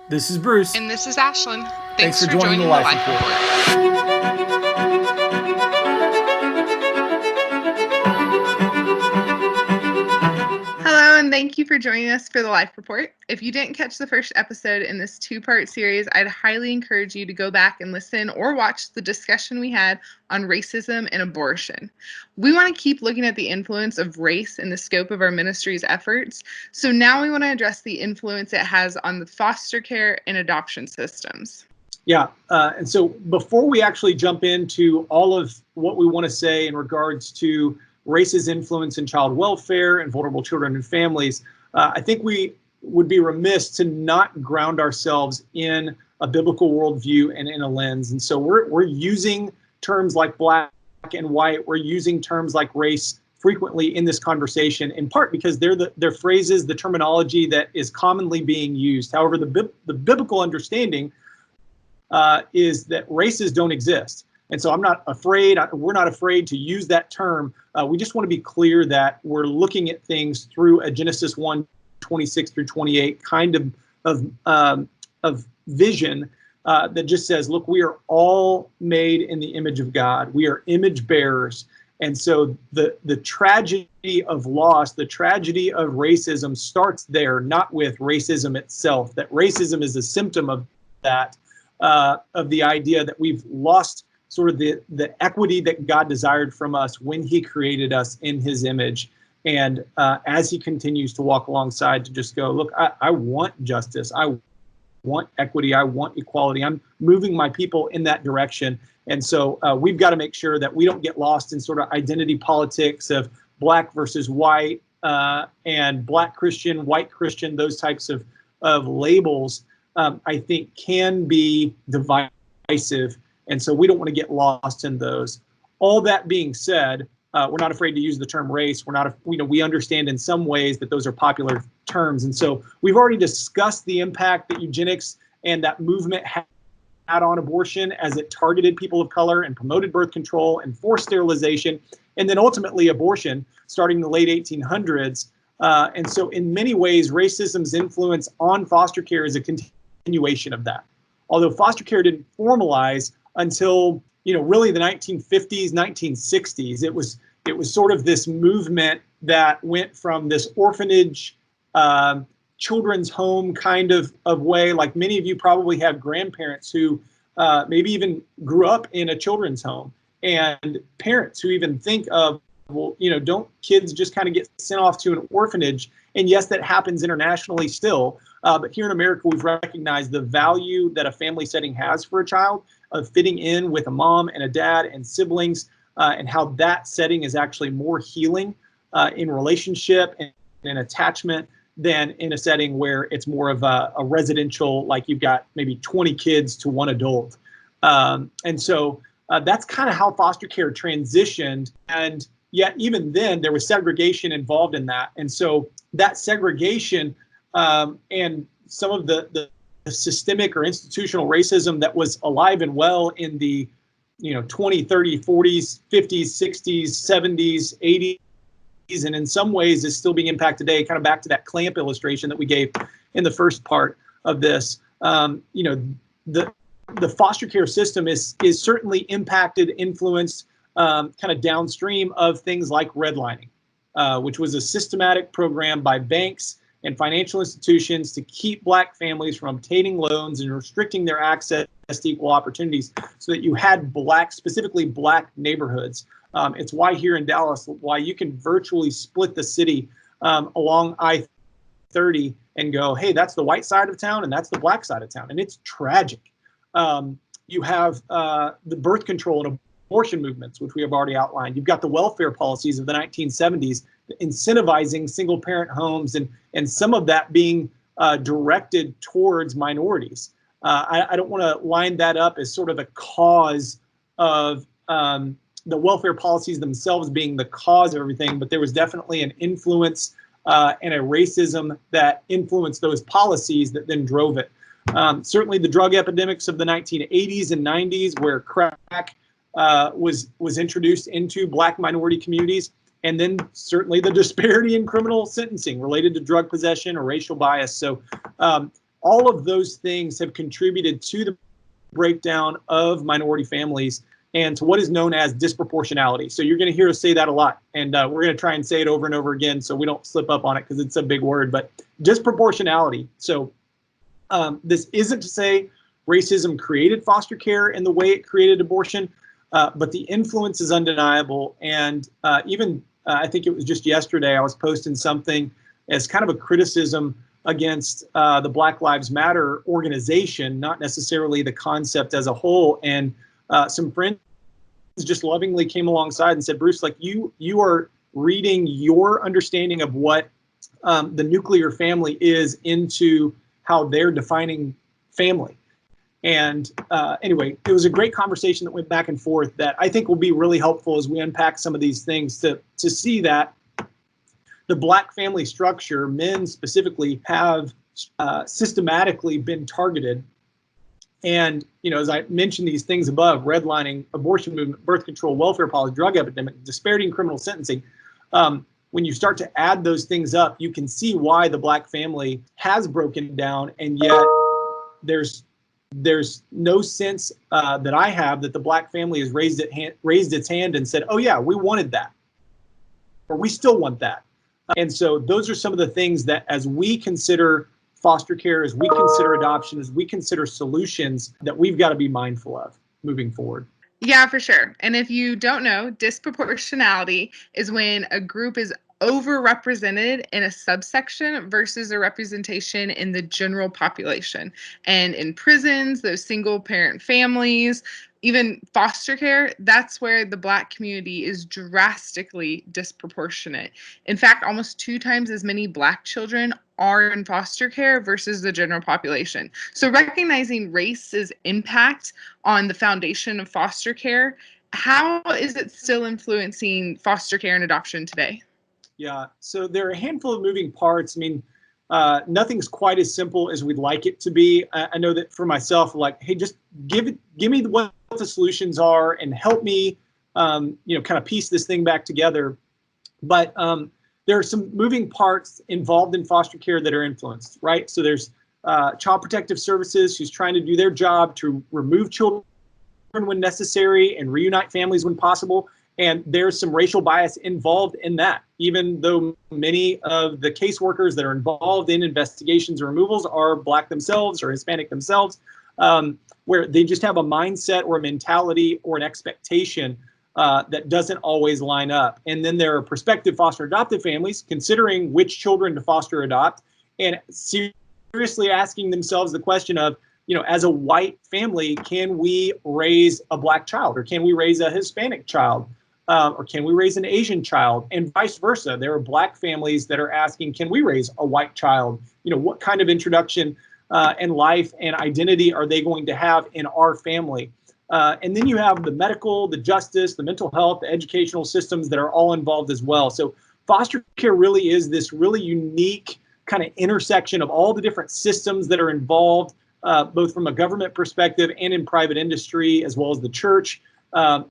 This is Bruce. And this is Ashlyn. Thanks for joining the Life Report. Hello, and thank you for joining us for the Life Report. If you didn't catch the first episode in this two-part series, I'd highly encourage you to go back and listen or watch the discussion we had on racism and abortion. We want to keep looking at the influence of race in the scope of our ministry's efforts. So now we want to address the influence it has on the foster care and adoption systems. Yeah, and so before we actually jump into all of what we want to say in regards to race's influence in child welfare and vulnerable children and families, I think we would be remiss to not ground ourselves in a biblical worldview and in a lens. And so we're using terms like black and white, we're using terms like race frequently in this conversation, in part because they're phrases, the terminology that is commonly being used. However, the biblical understanding is that races don't exist. And so we're not afraid to use that term. We just want to be clear that we're looking at things through a Genesis 1:26 through 28 kind of vision that just says, look, we are all made in the image of God. We are image bearers. And so the tragedy of loss, the tragedy of racism starts there, not with racism itself, that racism is a symptom of that, of the idea that we've lost sort of the equity that God desired from us when he created us in his image. And as he continues to walk alongside to just go, look, I want justice. I want equity. I want equality. I'm moving my people in that direction. And so we've got to make sure that we don't get lost in sort of identity politics of black versus white and black Christian, white Christian, those types of labels, I think can be divisive. And so we don't want to get lost in those. All that being said, we're not afraid to use the term race. We understand in some ways that those are popular terms. And so we've already discussed the impact that eugenics and that movement had on abortion as it targeted people of color and promoted birth control and forced sterilization, and then ultimately abortion starting in the late 1800s. And so in many ways, racism's influence on foster care is a continuation of that. Although foster care didn't formalize until really the 1950s, 1960s. It was sort of this movement that went from this orphanage, children's home kind of way. Like many of you probably have grandparents who maybe even grew up in a children's home, and parents who even think of, well, don't kids just kind of get sent off to an orphanage? And yes, that happens internationally still. But here in America, we've recognized the value that a family setting has for a child, of fitting in with a mom and a dad and siblings, and how that setting is actually more healing in relationship and in attachment than in a setting where it's more of a residential, like you've got maybe 20 kids to one adult. And so that's kind of how foster care transitioned. And yet even then there was segregation involved in that. And so that segregation and some of the systemic or institutional racism that was alive and well in the 20, 30, 40s, 50s, 60s, 70s, 80s, and in some ways is still being impacted today, kind of back to that clamp illustration that we gave in the first part of this. The foster care system is certainly impacted, influenced kind of downstream of things like redlining, which was a systematic program by banks and financial institutions to keep black families from obtaining loans and restricting their access to equal opportunities so that you had specifically black neighborhoods. It's why here in Dallas, why you can virtually split the city along I-30 and go, hey, that's the white side of town and that's the black side of town. And it's tragic. You have the birth control and abortion movements, which we have already outlined. You've got the welfare policies of the 1970s incentivizing single parent homes and some of that being directed towards minorities. I don't want to line that up as sort of the cause of the welfare policies themselves being the cause of everything, but there was definitely an influence and a racism that influenced those policies that then drove it. Certainly the drug epidemics of the 1980s and 90s, where crack was introduced into black minority communities, and then certainly the disparity in criminal sentencing related to drug possession or racial bias. So all of those things have contributed to the breakdown of minority families and to what is known as disproportionality. So you're going to hear us say that a lot, and we're going to try and say it over and over again so we don't slip up on it because it's a big word, but disproportionality. So this isn't to say racism created foster care in the way it created abortion, but the influence is undeniable. And even I think it was just yesterday I was posting something as kind of a criticism against the Black Lives Matter organization, not necessarily the concept as a whole. And some friends just lovingly came alongside and said, Bruce, like you are reading your understanding of what the nuclear family is into how they're defining family. And anyway, it was a great conversation that went back and forth that I think will be really helpful as we unpack some of these things to see that the Black family structure, men specifically, have systematically been targeted. And, you know, as I mentioned these things above, redlining, abortion movement, birth control, welfare policy, drug epidemic, disparity in criminal sentencing, when you start to add those things up, you can see why the Black family has broken down, and yet there's no sense that I have that the Black family has raised its hand and said, oh yeah, we wanted that, or we still want that. And so those are some of the things that as we consider foster care, as we consider adoption, as we consider solutions, that we've got to be mindful of moving forward. Yeah, for sure. And if you don't know, disproportionality is when a group is overrepresented in a subsection versus a representation in the general population. And in prisons, those single parent families, even foster care, that's where the Black community is drastically disproportionate. In fact, almost 2 times as many Black children are in foster care versus the general population. So recognizing race's impact on the foundation of foster care, how is it still influencing foster care and adoption today? Yeah, so there are a handful of moving parts. I mean, nothing's quite as simple as we'd like it to be. I know that for myself, like, hey, just give me what the solutions are and help me, kind of piece this thing back together. But there are some moving parts involved in foster care that are influenced, right? So there's Child Protective Services, who's trying to do their job to remove children when necessary and reunite families when possible. And there's some racial bias involved in that, even though many of the caseworkers that are involved in investigations or removals are Black themselves or Hispanic themselves, where they just have a mindset or a mentality or an expectation that doesn't always line up. And then there are prospective foster adoptive families considering which children to foster adopt and seriously asking themselves the question of, as a white family, can we raise a Black child, or can we raise a Hispanic child? Or can we raise an Asian child, and vice versa? There are Black families that are asking, can we raise a white child? What kind of introduction and life and identity are they going to have in our family? And then you have the medical, the justice, the mental health, the educational systems that are all involved as well. So foster care really is this really unique kind of intersection of all the different systems that are involved, both from a government perspective and in private industry, as well as the church,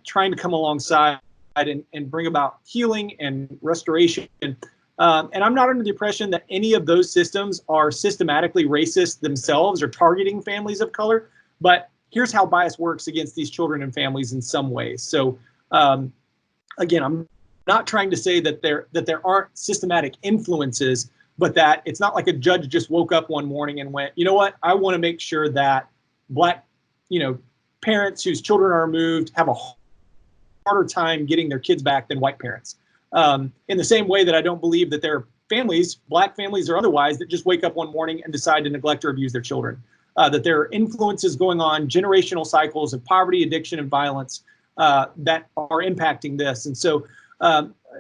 trying to come alongside and bring about healing and restoration. And I'm not under the impression that any of those systems are systematically racist themselves or targeting families of color, but here's how bias works against these children and families in some ways. So again, I'm not trying to say that there aren't systematic influences, but that it's not like a judge just woke up one morning and went, you know what, I want to make sure that Black, parents whose children are removed have a harder time getting their kids back than white parents. In the same way that I don't believe that there are families, Black families or otherwise, that just wake up one morning and decide to neglect or abuse their children. That there are influences going on, generational cycles of poverty, addiction, and violence that are impacting this. And so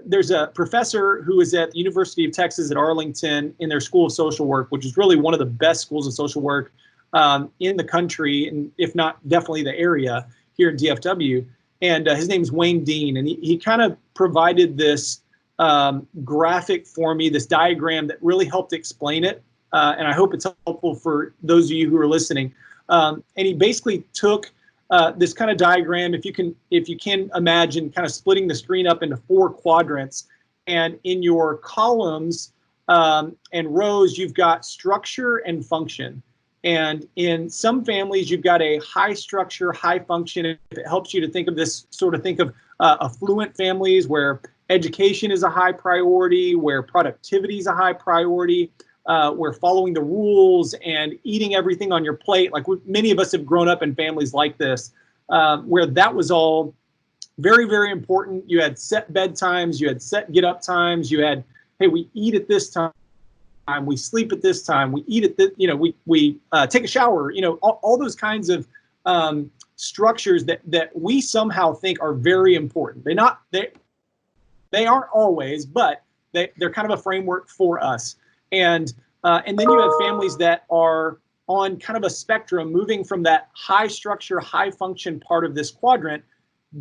there's a professor who is at the University of Texas at Arlington in their School of Social Work, which is really one of the best schools of social work in the country, and if not definitely the area here in DFW. And his name is Wayne Dean, and he kind of provided this graphic for me, this diagram that really helped explain it. And I hope it's helpful for those of you who are listening. And he basically took this kind of diagram, if you can imagine, kind of splitting the screen up into 4 quadrants. And in your columns and rows, you've got structure and function. And in some families, you've got a high structure, high function. If it helps you to think of this, sort of think of affluent families where education is a high priority, where productivity is a high priority, where following the rules and eating everything on your plate. Like many of us have grown up in families like this, where that was all very, very important. You had set bedtimes, you had set get up times, you had, hey, we eat at this time, we sleep at this time, we eat at this, we take a shower, all those kinds of structures that we somehow think are very important. They aren't always, but they're kind of a framework for us. And then you have families that are on kind of a spectrum, moving from that high structure, high function part of this quadrant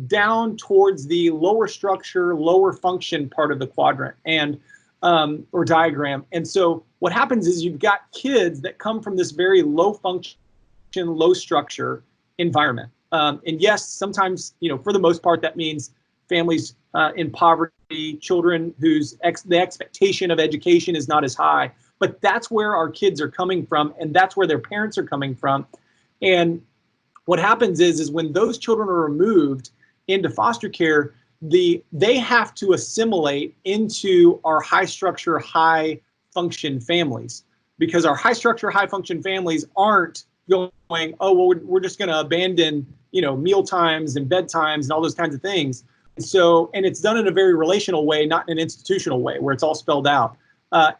down towards the lower structure, lower function part of the quadrant and or diagram. And so what happens is you've got kids that come from this very low function, low structure environment. And yes, sometimes, for the most part, that means families in poverty, children whose the expectation of education is not as high. But that's where our kids are coming from, and that's where their parents are coming from. And what happens is when those children are removed into foster care, they have to assimilate into our high structure, high function families, because our high structure, high function families aren't going, oh, well, we're just going to abandon, meal times and bedtimes and all those kinds of things. So, and it's done in a very relational way, not in an institutional way where it's all spelled out.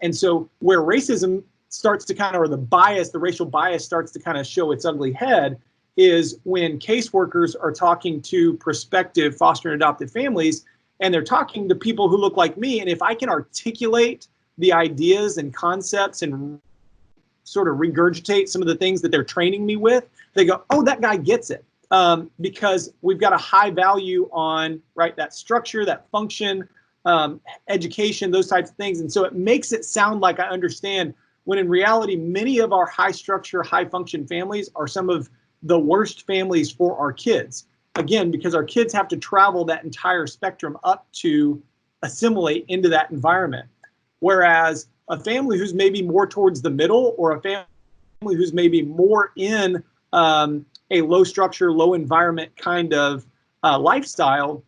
And so where racism starts to kind of, or the racial bias starts to kind of show its ugly head is when caseworkers are talking to prospective foster and adopted families, and they're talking to people who look like me. And if I can articulate the ideas and concepts and sort of regurgitate some of the things that they're training me with, they go, oh, that guy gets it. Because we've got a high value on, right, that structure, that function, education, those types of things. And so it makes it sound like I understand, when in reality, many of our high structure, high function families are some of the worst families for our kids. Again, because our kids have to travel that entire spectrum up to assimilate into that environment. Whereas a family who's maybe more towards the middle, or a family who's maybe more in a low structure, low environment kind of lifestyle,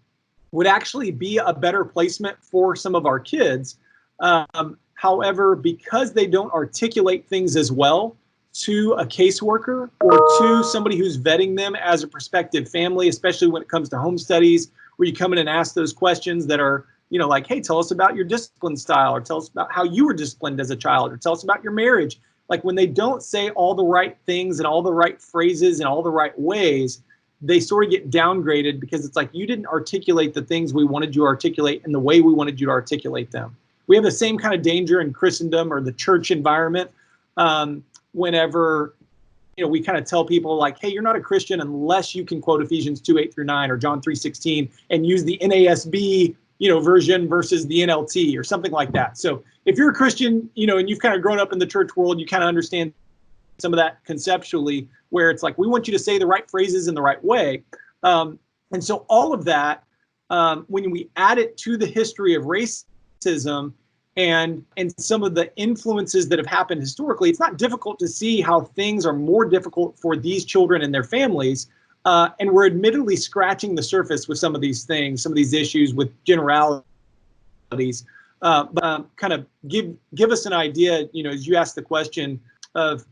would actually be a better placement for some of our kids. However, because they don't articulate things as well to a caseworker or to somebody who's vetting them as a prospective family, especially when it comes to home studies, where you come in and ask those questions that are, like, hey, tell us about your discipline style, or tell us about how you were disciplined as a child, or tell us about your marriage. Like, when they don't say all the right things and all the right phrases and all the right ways, they sort of get downgraded, because it's like, you didn't articulate the things we wanted you to articulate in the way we wanted you to articulate them. We have the same kind of danger in Christendom or the church environment. Whenever, we kind of tell people like, hey, you're not a Christian unless you can quote Ephesians 2:8-9 or John 3:16 and use the NASB, version versus the NLT or something like that. So if you're a Christian, and you've kind of grown up in the church world, you kind of understand some of that conceptually, where it's like, we want you to say the right phrases in the right way. And so all of that, when we add it to the history of racism and some of the influences that have happened historically, it's not difficult to see how things are more difficult for these children and their families. And we're admittedly scratching the surface with some of these things, some of these issues with generalities. But kind of give us an idea, as you asked the question of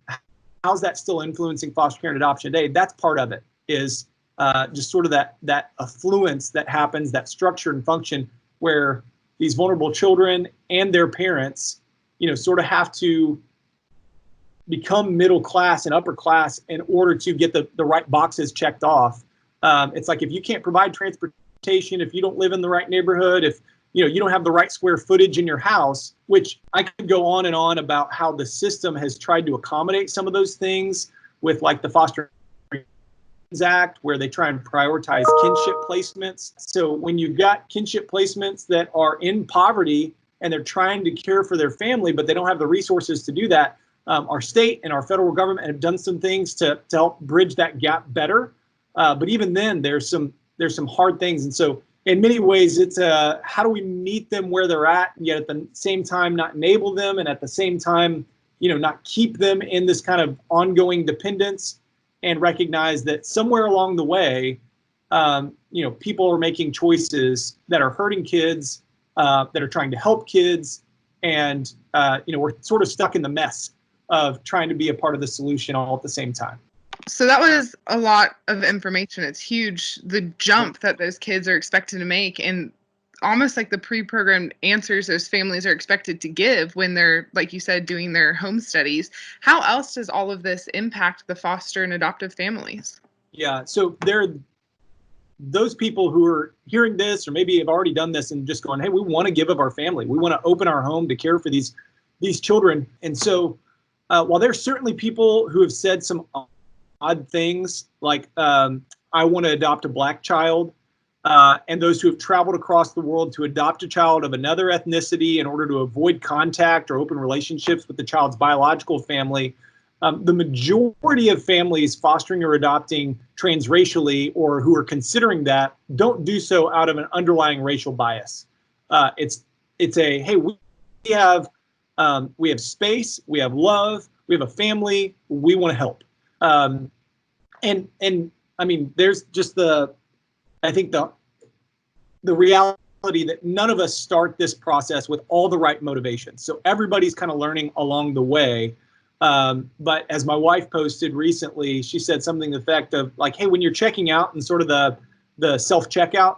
how's that still influencing foster care and adoption today? That's part of it, is just sort of that affluence that happens, that structure and function, where these vulnerable children and their parents, sort of have to become middle class and upper class in order to get the right boxes checked off. It's like, if you can't provide transportation, if you don't live in the right neighborhood, if you don't have the right square footage in your house, which I could go on and on about how the system has tried to accommodate some of those things with, like, the Foster Act, where they try and prioritize kinship placements. So when you've got kinship placements that are in poverty and they're trying to care for their family, but they don't have the resources to do that, our state and our federal government have done some things to help bridge that gap better. But even then, there's some hard things. And so in many ways, it's how do we meet them where they're at, and yet at the same time not enable them, and at the same time, not keep them in this kind of ongoing dependence, and recognize that somewhere along the way, people are making choices that are hurting kids, that are trying to help kids, and we're sort of stuck in the mess of trying to be a part of the solution all at the same time. So that was a lot of information. It's huge, the jump that those kids are expected to make, and almost like the pre-programmed answers those families are expected to give when they're, like you said, doing their home studies. How else does all of this impact the foster and adoptive families? Yeah, so there are those people who are hearing this, or maybe have already done this and just going, hey, we want to give of our family. We want to open our home to care for these children. And so while there's certainly people who have said some odd things, like I want to adopt a Black child, and those who have traveled across the world to adopt a child of another ethnicity in order to avoid contact or open relationships with the child's biological family, the majority of families fostering or adopting transracially, or who are considering that, don't do so out of an underlying racial bias. It's a, hey, we have space, we have love, we have a family, we want to help. And I mean, there's just I think the reality that none of us start this process with all the right motivations. So everybody's kind of learning along the way. But as my wife posted recently, she said something to the effect of like, hey, when you're checking out and sort of the self-checkout,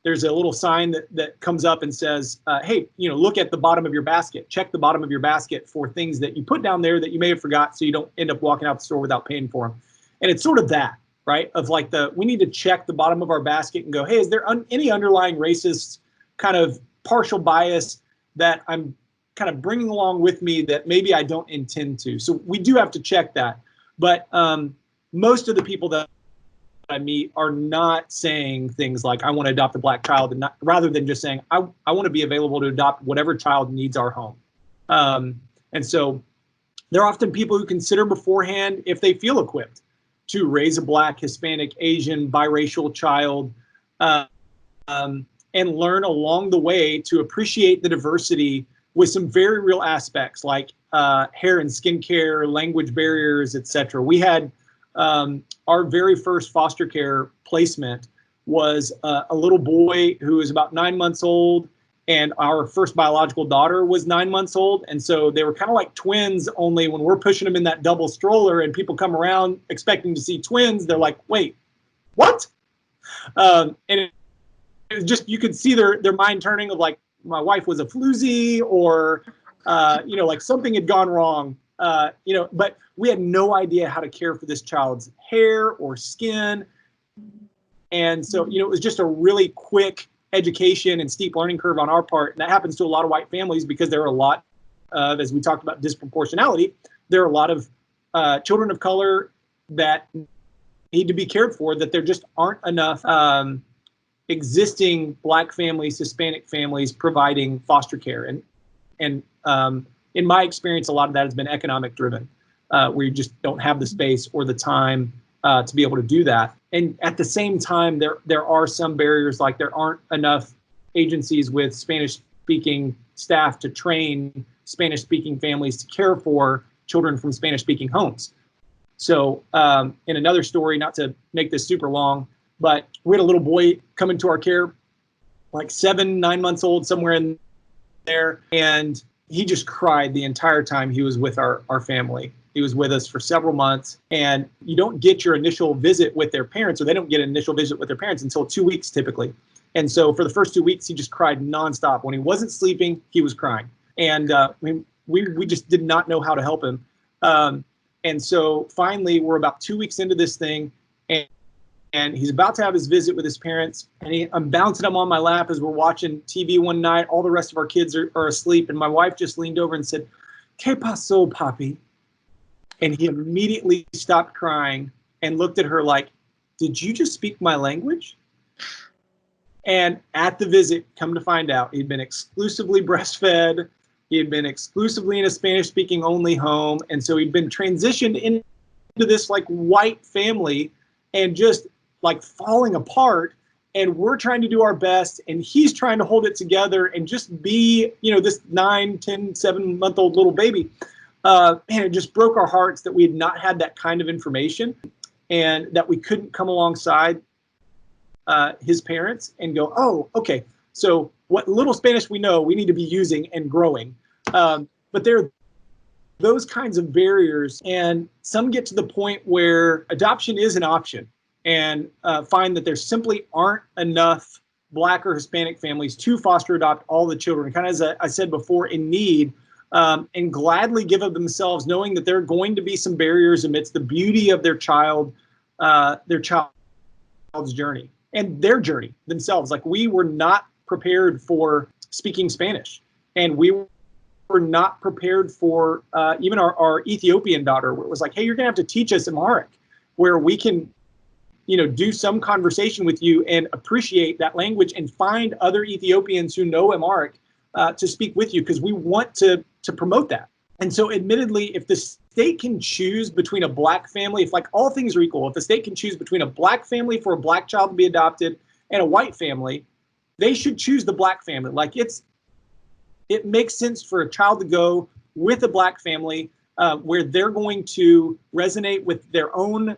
there's a little sign that comes up and says, hey, look at the bottom of your basket. Check the bottom of your basket for things that you put down there that you may have forgot, so you don't end up walking out the store without paying for them. And it's sort of that, right? Of like we need to check the bottom of our basket and go, hey, is there any underlying racist kind of partial bias that I'm kind of bringing along with me that maybe I don't intend to? So we do have to check that. But most of the people that I meet are not saying things like, I want to adopt a Black child, and rather than just saying, I want to be available to adopt whatever child needs our home. And so there are often people who consider beforehand if they feel equipped to raise a Black, Hispanic, Asian, biracial child, and learn along the way to appreciate the diversity with some very real aspects like hair and skincare, language barriers, etc. We had our very first foster care placement was a little boy who was about 9 months old, and our first biological daughter was 9 months old. And so they were kind of like twins, only when we're pushing them in that double stroller and people come around expecting to see twins, they're like, wait, what? And it was just, you could see their mind turning of like, my wife was a floozy, or, like something had gone wrong, but we had no idea how to care for this child's hair or skin. And so, it was just a really quick education and steep learning curve on our part. And that happens to a lot of white families because there are a lot of, as we talked about disproportionality, there are a lot of children of color that need to be cared for, that there just aren't enough existing Black families, Hispanic families providing foster care. And in my experience, a lot of that has been economic driven, where you just don't have the space or the time to be able to do that. And at the same time, there are some barriers, like there aren't enough agencies with Spanish-speaking staff to train Spanish-speaking families to care for children from Spanish-speaking homes. So in another story, not to make this super long, but we had a little boy come into our care, like 7, 9 months old, somewhere in there, and he just cried the entire time he was with our family. He was with us for several months, and you don't get your initial visit with their parents, or they don't get an initial visit with their parents until 2 weeks typically. And so for the first 2 weeks, he just cried nonstop. When he wasn't sleeping, he was crying. And we just did not know how to help him. And so finally, we're about 2 weeks into this thing, and he's about to have his visit with his parents, and I'm bouncing him on my lap as we're watching TV one night. All the rest of our kids are asleep, and my wife just leaned over and said, "¿Qué pasó, papi?" And he immediately stopped crying and looked at her like, "Did you just speak my language?" And at the visit, come to find out, he'd been exclusively breastfed. He had been exclusively in a Spanish-speaking only home. And so he'd been transitioned into this like white family and just like falling apart. And we're trying to do our best, and he's trying to hold it together and just be, this 9, 10, 7-month-old little baby. man, it just broke our hearts that we had not had that kind of information, and that we couldn't come alongside his parents and go, oh, okay, so what little Spanish we know, we need to be using and growing. But there are those kinds of barriers, and some get to the point where adoption is an option, and find that there simply aren't enough Black or Hispanic families to foster adopt all the children, kind of as I said before, in need, and gladly give of themselves, knowing that there are going to be some barriers amidst the beauty of their child's journey and their journey themselves. Like, we were not prepared for speaking Spanish, and we were not prepared for even our Ethiopian daughter, where it was like, hey, you're gonna have to teach us Amharic, where we can, do some conversation with you and appreciate that language and find other Ethiopians who know Amharic to speak with you, because we want to promote that. And so admittedly, if the state can choose between a Black family, if like all things are equal, if the state can choose between a Black family for a Black child to be adopted and a white family, they should choose the Black family. Like, it makes sense for a child to go with a Black family where they're going to resonate with their own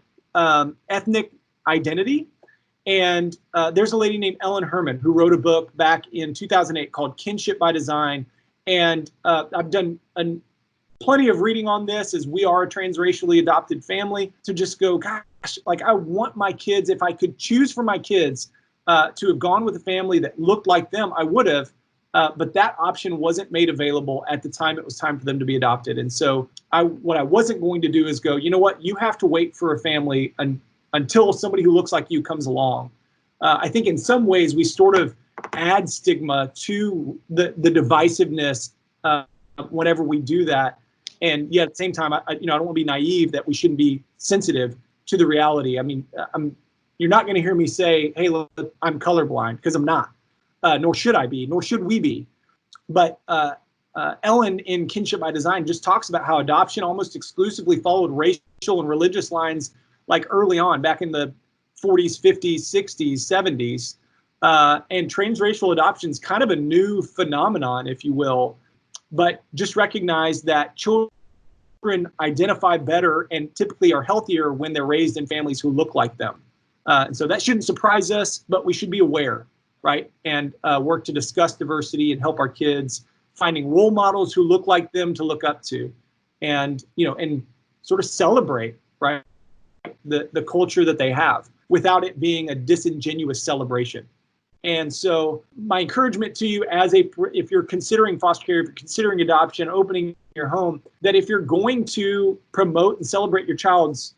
ethnic identity. And there's a lady named Ellen Herman who wrote a book back in 2008 called Kinship by Design. And I've done plenty of reading on this, as we are a transracially adopted family, to just go, gosh, like, I want my kids, if I could choose for my kids to have gone with a family that looked like them, I would have. But that option wasn't made available at the time it was time for them to be adopted. And so what I wasn't going to do is go, you know what, you have to wait for a family until somebody who looks like you comes along. I think in some ways we sort of add stigma to the divisiveness whenever we do that. And yet at the same time, I don't want to be naive that we shouldn't be sensitive to the reality. I mean, you're not going to hear me say, hey, look, I'm colorblind, because I'm not. Nor should I be, nor should we be. But Ellen in Kinship by Design just talks about how adoption almost exclusively followed racial and religious lines, like early on, back in the 40s, 50s, 60s, 70s. And transracial adoption is kind of a new phenomenon, if you will, but just recognize that children identify better and typically are healthier when they're raised in families who look like them. And so that shouldn't surprise us, but we should be aware, right? And work to discuss diversity and help our kids finding role models who look like them to look up to, and and sort of celebrate, right, the culture that they have without it being a disingenuous celebration. And so my encouragement to you, if you're considering foster care, if you're considering adoption, opening your home, that if you're going to promote and celebrate your child's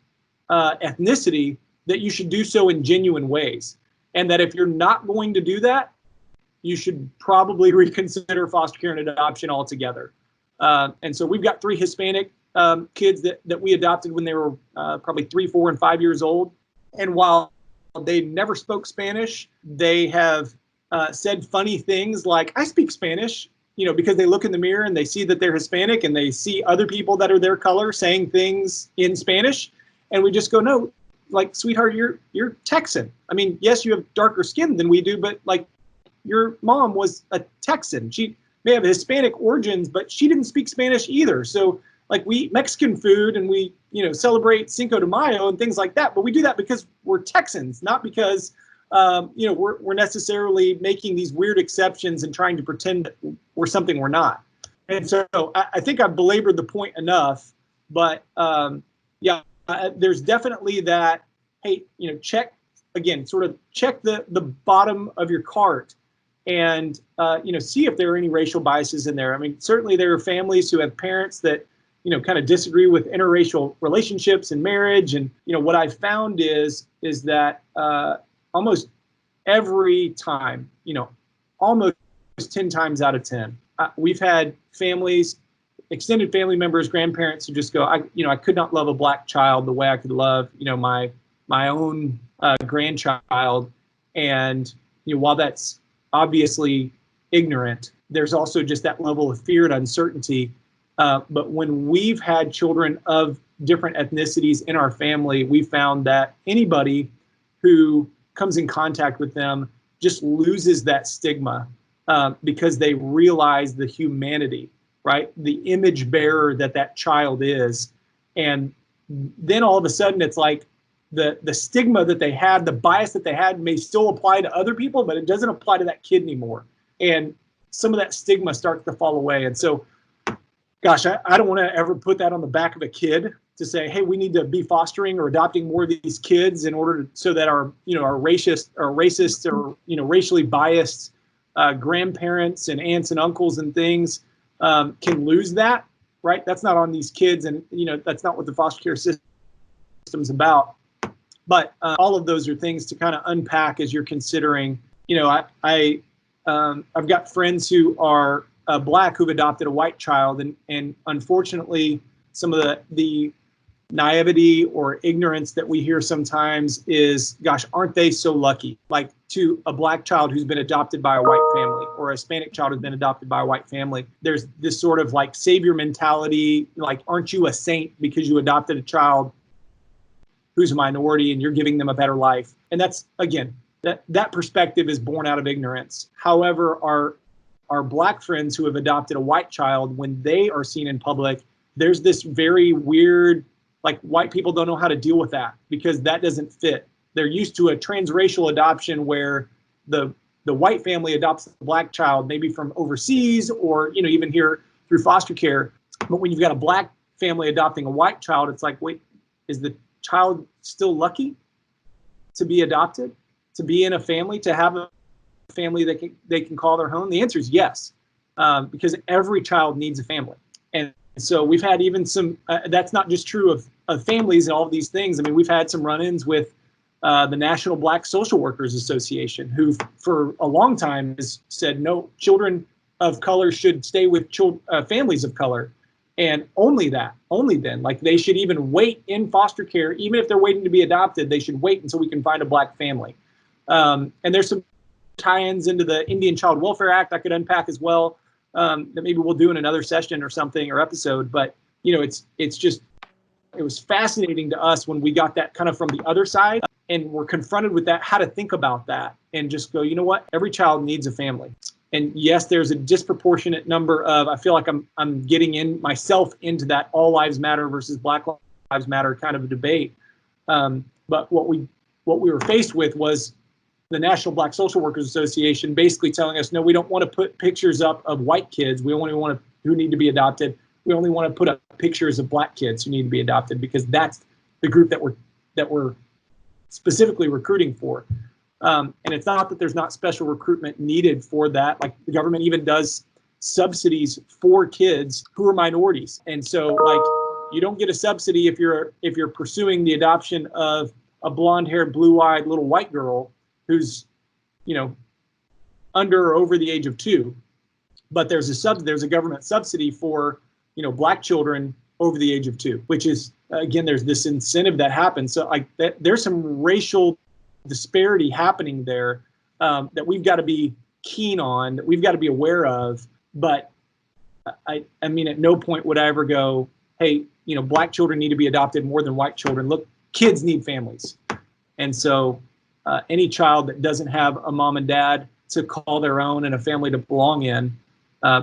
ethnicity, that you should do so in genuine ways. And that if you're not going to do that, you should probably reconsider foster care and adoption altogether. And so we've got 3 Hispanic kids that we adopted when they were probably 3, 4, and 5 years old. And while they never spoke Spanish, they have said funny things like, I speak Spanish, because they look in the mirror and they see that they're Hispanic and they see other people that are their color saying things in Spanish. And we just go, no, like, sweetheart, you're Texan. I mean, yes, you have darker skin than we do, but like, your mom was a Texan. She may have Hispanic origins, but she didn't speak Spanish either. So like, we eat Mexican food and we, celebrate Cinco de Mayo and things like that. But we do that because we're Texans, not because, we're necessarily making these weird exceptions and trying to pretend that we're something we're not. And so I think I've belabored the point enough, but there's definitely that, hey, check the bottom of your cart and, see if there are any racial biases in there. I mean, certainly there are families who have parents that, kind of disagree with interracial relationships and marriage. And, what I've found is that almost every time, almost 10 times out of 10, we've had families, extended family members, grandparents who just go, I could not love a Black child the way I could love, my own grandchild. And, while that's obviously ignorant, there's also just that level of fear and uncertainty. But when we've had children of different ethnicities in our family, we found that anybody who comes in contact with them just loses that stigma because they realize the humanity right? The image bearer that child is. And then all of a sudden it's like the stigma that they had, the bias that they had may still apply to other people, but it doesn't apply to that kid anymore. And some of that stigma starts to fall away. And so, gosh, I don't want to ever put that on the back of a kid to say, hey, we need to be fostering or adopting more of these kids in order so that our racist or racially biased grandparents and aunts and uncles and things can lose that, right? That's not on these kids, and that's not what the foster care system's about. But all of those are things to kind of unpack as you're considering. I've got friends who are Black who've adopted a white child, and unfortunately, some of the naivety or ignorance that we hear sometimes is, gosh, aren't they so lucky? Like, to a Black child who's been adopted by a white family, or a Hispanic child who's been adopted by a white family, there's this sort of like savior mentality, like, aren't you a saint because you adopted a child who's a minority and you're giving them a better life? And that's, again, that perspective is born out of ignorance. However, our Black friends who have adopted a white child, when they are seen in public, there's this very weird, like, white people don't know how to deal with that because that doesn't fit. They're used to a transracial adoption where the white family adopts the Black child, maybe from overseas or, even here through foster care. But when you've got a Black family adopting a white child, it's like, wait, is the child still lucky to be adopted, to be in a family, to have a family that they can call their home? The answer is yes, because every child needs a family. And so we've had even some, that's not just true of families and all of these things. I mean, we've had some run-ins with the National Black Social Workers Association, who for a long time has said, no, children of color should stay with families of color. And only then, like, they should even wait in foster care, even if they're waiting to be adopted, they should wait until we can find a Black family. And there's some tie-ins into the Indian Child Welfare Act I could unpack as well, that maybe we'll do in another session or something, or episode. But it was fascinating to us when we got that kind of from the other side and we're confronted with that, how to think about that and just go, you know what, every child needs a family. And yes, there's a disproportionate number of, I feel like I'm getting myself into that all lives matter versus Black lives matter kind of a debate. But what we were faced with was the National Black Social Workers Association basically telling us, no, we don't want to put pictures up of white kids. We only want who need to be adopted. We only want to put up pictures of Black kids who need to be adopted, because that's the group that we're specifically recruiting for. And it's not that there's not special recruitment needed for that. Like, the government even does subsidies for kids who are minorities. And so, like, you don't get a subsidy if you're pursuing the adoption of a blonde-haired, blue-eyed little white girl who's, under or over the age of 2. But there's a government subsidy for, Black children over the age of 2, which is, again, there's this incentive that happens. So, like, there's some racial disparity happening there that we've got to be keen on, that we've got to be aware of. But I mean, at no point would I ever go, hey, Black children need to be adopted more than white children. Look, kids need families. And so any child that doesn't have a mom and dad to call their own and a family to belong in,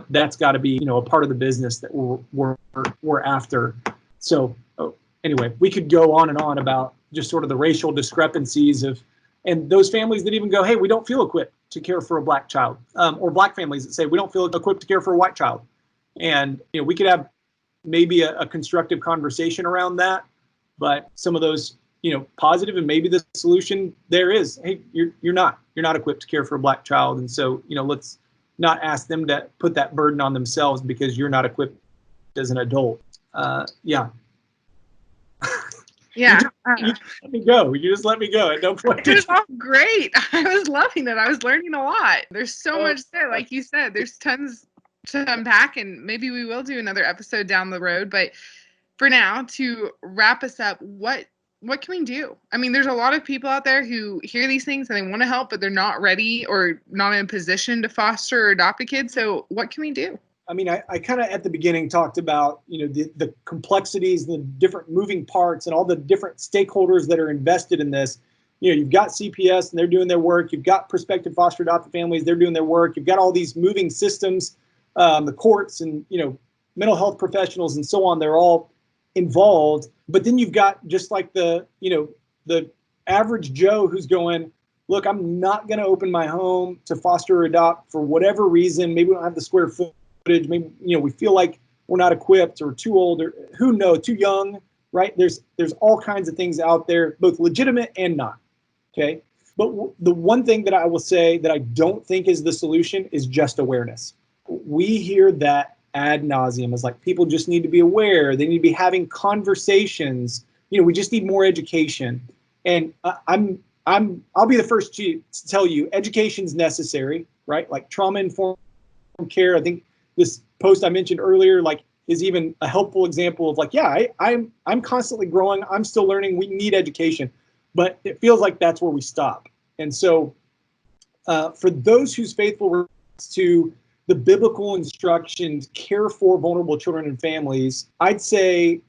that's got to be, a part of the business that we're after. So anyway, we could go on and on about just sort of the racial discrepancies and those families that even go, hey, we don't feel equipped to care for a Black child, or Black families that say we don't feel equipped to care for a white child. And, we could have maybe a constructive conversation around that, but some of those, positive, and maybe the solution there is, hey, you're not equipped to care for a Black child. And so, let's not ask them to put that burden on themselves because you're not equipped as an adult. Yeah. Yeah. You let me go. You just let me go at no point. It was all great. I was loving it. I was learning a lot. There's so much there. Like you said, there's tons to unpack, and maybe we will do another episode down the road. But for now, to wrap us up, what can we do? I mean, there's a lot of people out there who hear these things and they want to help, but they're not ready or not in a position to foster or adopt a kid. So what can we do? I mean, I kind of at the beginning talked about, the complexities, the different moving parts, and all the different stakeholders that are invested in this. You've got CPS and they're doing their work. You've got prospective foster adoptive families, they're doing their work. You've got all these moving systems, the courts, and, mental health professionals and so on, they're all involved. But then you've got just like the average Joe who's going, look, I'm not going to open my home to foster or adopt for whatever reason. Maybe we don't have the square footage. Maybe, we feel like we're not equipped or too old or who knows, too young, right? There's all kinds of things out there, both legitimate and not. Okay. But the one thing that I will say that I don't think is the solution is just awareness. We hear that ad nauseum as like people just need to be aware. They need to be having conversations. We just need more education. And I'll be the first to tell you education's necessary, right? Like trauma-informed care. I think this post I mentioned earlier, like, is even a helpful example of like, yeah, I'm constantly growing. I'm still learning. We need education. But it feels like that's where we stop. And so for those whose faithful to the biblical instructions, care for vulnerable children and families, I'd say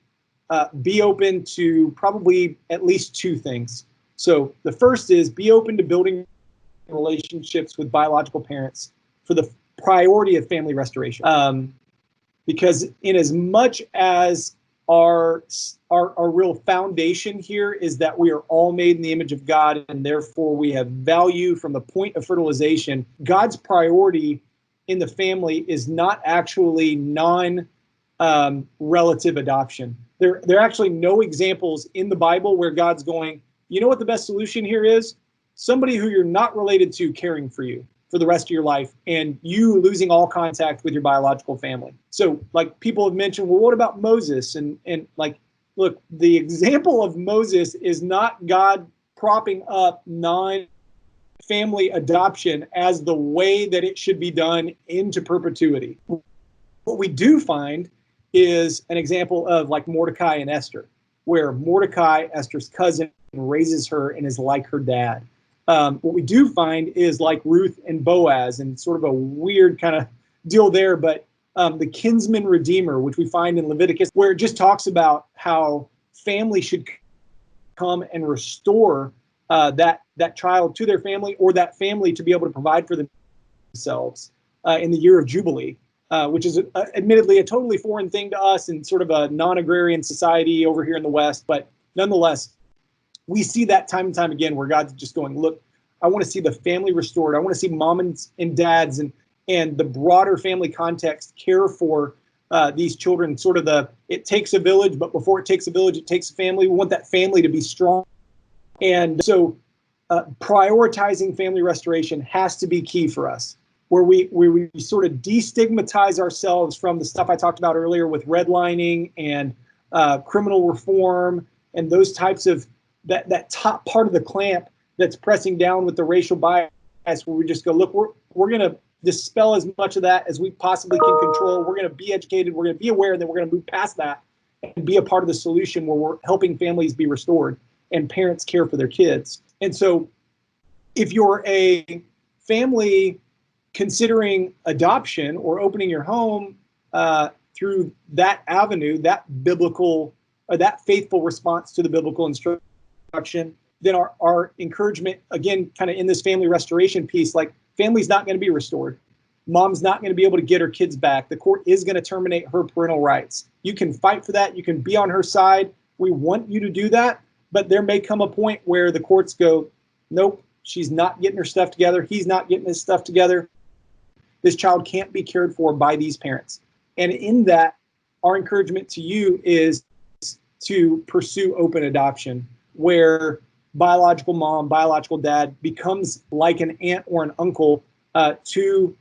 be open to probably at least two things. So the first is be open to building relationships with biological parents for the priority of family restoration. Because in as much as our real foundation here is that we are all made in the image of God, and therefore we have value from the point of fertilization. God's priority in the family is not actually non-relative adoption. There are actually no examples in the Bible where God's going, you know what the best solution here is? Somebody who you're not related to caring for you for the rest of your life, and you losing all contact with your biological family. So like people have mentioned, well, what about Moses? And like, look, the example of Moses is not God propping up non-family adoption as the way that it should be done into perpetuity. What we do find is an example of like Mordecai and Esther, where Mordecai, Esther's cousin, raises her and is like her dad. What we do find is like Ruth and Boaz, and sort of a weird kind of deal there, but the kinsman redeemer, which we find in Leviticus, where it just talks about how family should come and restore that child to their family, or that family to be able to provide for themselves in the year of Jubilee, which is admittedly a totally foreign thing to us and sort of a non-agrarian society over here in the West, but nonetheless, we see that time and time again where God's just going, look, I want to see the family restored. I want to see moms and dads and the broader family context care for these children, sort of it takes a village, but before it takes a village, it takes a family. We want that family to be strong. And so prioritizing family restoration has to be key for us, where we sort of destigmatize ourselves from the stuff I talked about earlier with redlining and criminal reform and those types of that top part of the clamp that's pressing down with the racial bias, where we just go, look, we're going to dispel as much of that as we possibly can control. We're going to be educated. We're going to be aware, and then we're going to move past that and be a part of the solution where we're helping families be restored and parents care for their kids. And so if you're a family considering adoption or opening your home through that avenue, that biblical or that faithful response to the biblical instruction, then our encouragement, again, kind of in this family restoration piece, like family's not going to be restored. Mom's not going to be able to get her kids back. The court is going to terminate her parental rights. You can fight for that. You can be on her side. We want you to do that. But there may come a point where the courts go, nope, she's not getting her stuff together. He's not getting his stuff together. This child can't be cared for by these parents. And in that, our encouragement to you is to pursue open adoption, where biological mom, biological dad becomes like an aunt or an uncle to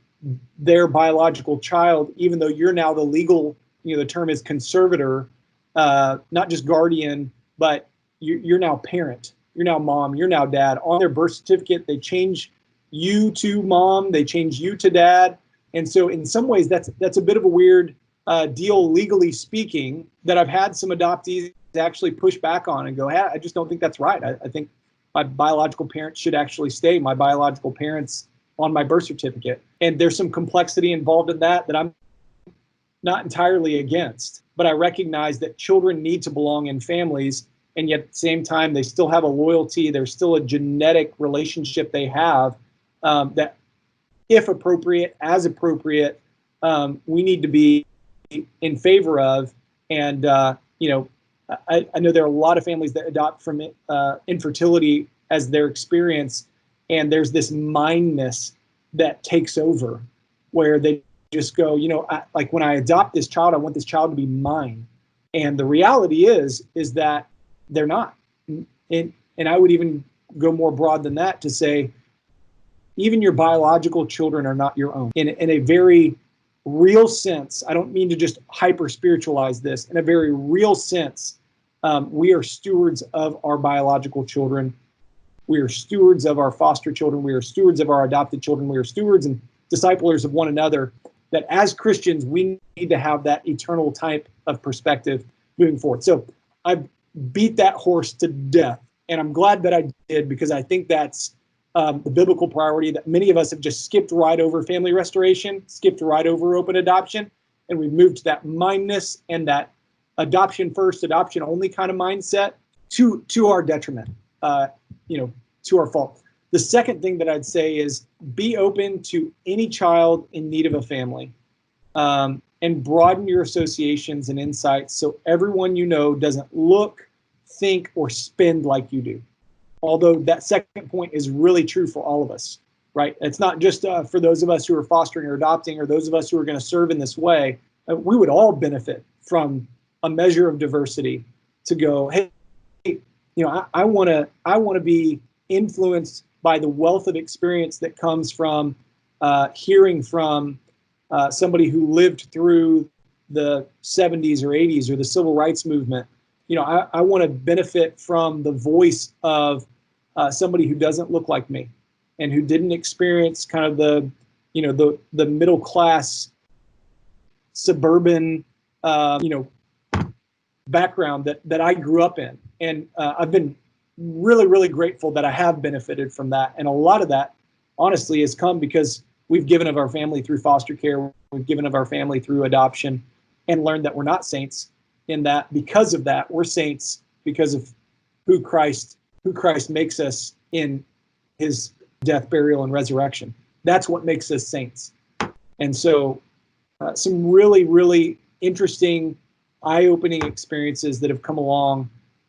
their biological child, even though you're now the legal, the term is conservator, not just guardian, but you're now parent, you're now mom, you're now dad. On their birth certificate, they change you to mom, they change you to dad. And so in some ways, that's a bit of a weird deal, legally speaking, that I've had some adoptees actually push back on and go, hey, I just don't think that's right. I think my biological parents should actually stay my biological parents on my birth certificate. And there's some complexity involved in that I'm not entirely against. But I recognize that children need to belong in families, and yet at the same time, they still have a loyalty. There's still a genetic relationship they have that, if appropriate, as appropriate, we need to be in favor of. And, you know, I know there are a lot of families that adopt from infertility as their experience. And there's this mindness that takes over where they just go, you know, like when I adopt this child, I want this child to be mine. And the reality is that they're not. And I would even go more broad than that to say, even your biological children are not your own. In a very real sense, I don't mean to just hyper spiritualize this. In a very real sense, we are stewards of our biological children. We are stewards of our foster children. We are stewards of our adopted children. We are stewards and disciplers of one another. That as Christians, we need to have that eternal type of perspective moving forward. So I beat that horse to death, and I'm glad that I did, because I think that's the biblical priority that many of us have just skipped right over family restoration, skipped right over open adoption, and we've moved to that mindness and that adoption first, adoption only kind of mindset to our detriment, you know, to our fault. The second thing that I'd say is be open to any child in need of a family, and broaden your associations and insights so everyone you know doesn't look, think, or spend like you do. Although that second point is really true for all of us, right? It's not just for those of us who are fostering or adopting or those of us who are going to serve in this way. We would all benefit from a measure of diversity to go, hey, you know, I want to be influenced by the wealth of experience that comes from hearing from somebody who lived through the 70s or 80s or the civil rights movement. You know, I want to benefit from the voice of somebody who doesn't look like me and who didn't experience kind of the, you know, the middle class suburban, you know, background that I grew up in. And I've been really, really grateful that I have benefited from that. And a lot of that, honestly, has come because we've given of our family through foster care, we've given of our family through adoption, and learned that we're not saints. In that, because of that, we're saints because of who Christ makes us in his death, burial, and resurrection. That's what makes us saints. And so some really, really interesting, eye-opening experiences that have come along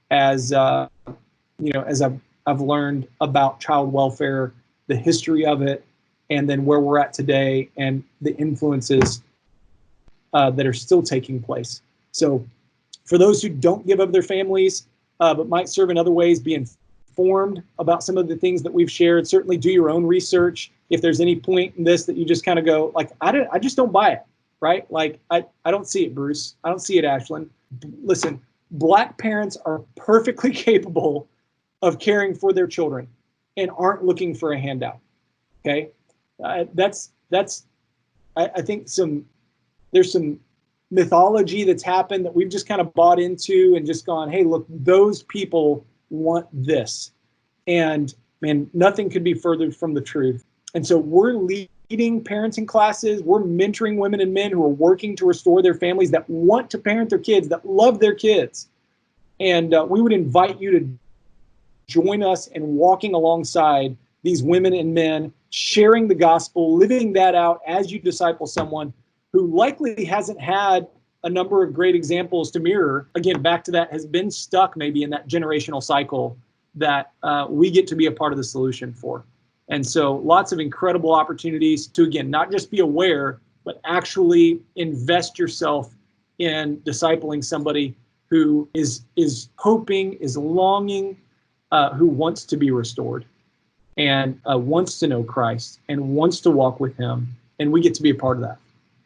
as you know, as I've learned about child welfare, the history of it, and then where we're at today and the influences that are still taking place. So for those who don't give up their families, but might serve in other ways, be informed about some of the things that we've shared. Certainly do your own research. If there's any point in this that you just kind of go, like, I just don't buy it, right? Like, I don't see it, Bruce. I don't see it, Ashlyn. Listen, Black parents are perfectly capable of caring for their children and aren't looking for a handout, okay? I think there's some mythology that's happened that we've just kind of bought into and just gone, hey, look, those people want this. And man, nothing could be further from the truth. And so we're leading parenting classes. We're mentoring women and men who are working to restore their families, that want to parent their kids, that love their kids. And we would invite you to join us in walking alongside these women and men, sharing the gospel, living that out as you disciple someone who likely hasn't had a number of great examples to mirror. Again, back to that, has been stuck maybe in that generational cycle that we get to be a part of the solution for. And so lots of incredible opportunities to, again, not just be aware, but actually invest yourself in discipling somebody who is hoping, is longing, who wants to be restored and wants to know Christ and wants to walk with him. And we get to be a part of that.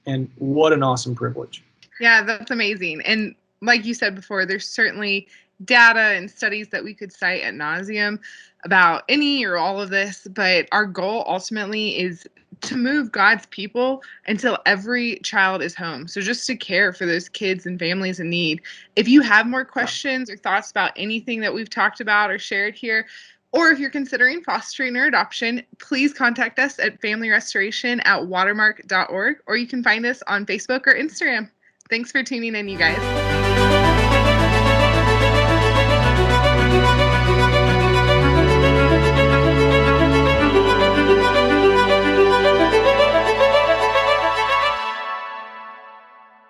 And what an awesome privilege. Yeah, that's amazing. And like you said before, there's certainly data and studies that we could cite ad nauseum about any or all of this, but our goal ultimately is to move God's people until every child is home. So just to care for those kids and families in need. If you have more questions or thoughts about anything that we've talked about or shared here, or if you're considering fostering or adoption, please contact us at familyrestoration@watermark.org, or you can find us on Facebook or Instagram. Thanks for tuning in, you guys.